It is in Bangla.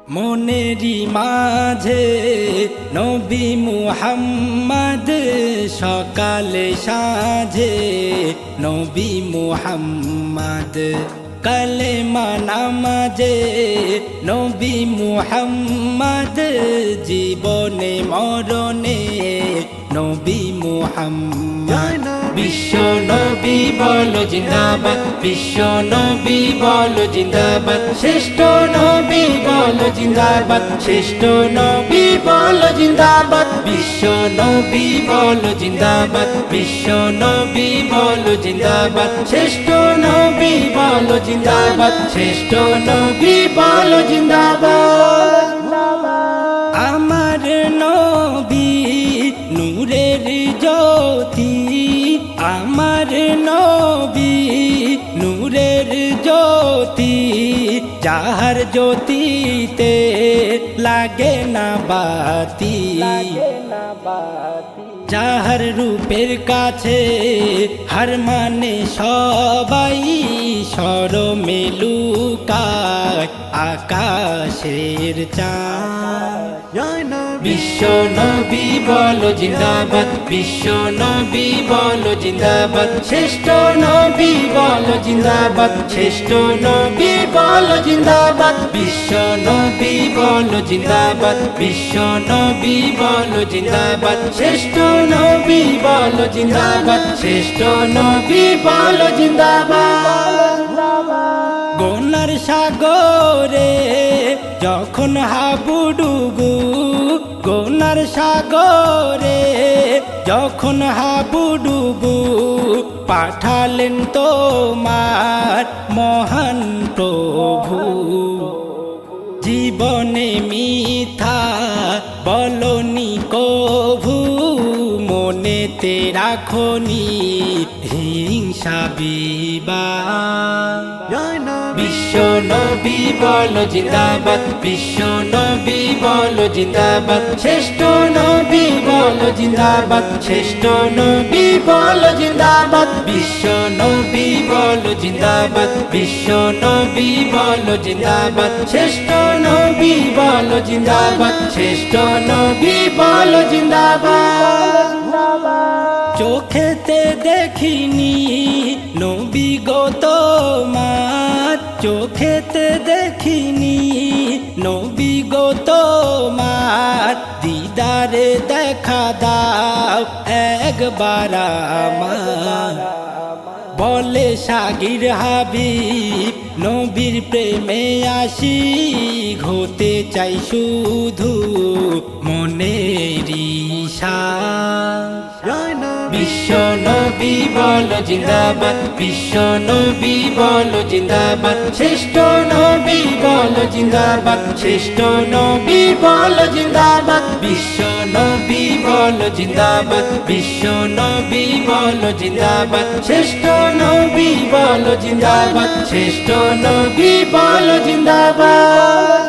মনেরি মাঝে নবী মুহাম্মদ, সকালে সাঁঝে নবী মুহাম্মদ। কালেমা নামাজে নবী মুহাম্মদ, জীবনে মরণে নবী মুহাম্মদ। বিশ্ব নবী বলো জিন্দাবাদ, বিশ্ব নবী বলো জিন্দাবাদ, শ্রেষ্ঠ নবী বলো জিন্দাবাদ, শ্রেষ্ঠ নবী বলো জিন্দাবাদ। বিশ্ব নবী বলো জিন্দাবাদ, বিশ্ব নবী বলো জিন্দাবাদ, শ্রেষ্ঠ নবী বলো জিন্দাবাদ, শ্রেষ্ঠ নবী বলো জিন্দাবাদ। আমার নবী নূরের জ্যোতি, আমার নবী নূরের জ্যোতি, যাহার জ্যোতিতে লাগে না বাতি, যাহার রূপের কাছে হার মানে সবাই, শরমে লুকায় আকাশের চাঁদ। বিশ্ব নবী বলো জিন্দাবাদ, বিশ্ব নবী বলো জিন্দাবাদ, শ্রেষ্ঠ নবী বলো জিন্দাবাদ, শ্রেষ্ঠ নবী বলো জিন্দাবাদ। বিশ্ব নবী বলো জিন্দাবাদ, বিশ্ব নবী বলো জিন্দাবাদ, শ্রেষ্ঠ নবী বলো জিন্দাবাদ, শ্রেষ্ঠ নবী বলো জিন্দাবাদ। গুনার সাগরে যখন হাবুডুবু, গুনার সাগরে যখন হাবুডুবু, পাঠালেন তোমার মহান প্রভু। জীবনে মিথ্যা বলনি কভু, মনেতে রাখনি হিংসা বিবাদ। বিশ্ব নবী বলো জিন্দাবাদ, বিশ্ব নবী বলো জিন্দাবাদ, শ্রেষ্ঠ নবী বলো জিন্দাবাদ, শ্রেষ্ঠ নবী বলো জিন্দাবাদ। বিশ্ব নবী বলো জিন্দাবাদ, বিশ্ব নবী বলো জিন্দাবাদ, শ্রেষ্ঠ নবী বলো জিন্দাবাদ, শ্রেষ্ঠ নবী বলো জিন্দাবাদ। চোখেতে দেখিনি নবী গো তোমার, চোখেতে দেখিনি নবী গো তোমার, দিদারে দেখা দাও একবার আমার। বলে শাগির হাবিব নবীর প্রেমে আসি, হতে চাই শুধু মনেরি সাথ। বিশ্ব নবী বলো জিন্দাবাদ, বিশ্ব নবী বলো জিন্দাবাদ, শ্রেষ্ঠ নবী বলো জিন্দাবাদ, শ্রেষ্ঠ নবী বলো জিন্দাবাদ। বিশ্ব নবী বলো জিন্দাবাদ, বিশ্ব নবী বলো জিন্দাবাদ, শ্রেষ্ঠ নবী বলো জিন্দাবাদ, শ্রেষ্ঠ নবী বলো জিন্দাবাদ।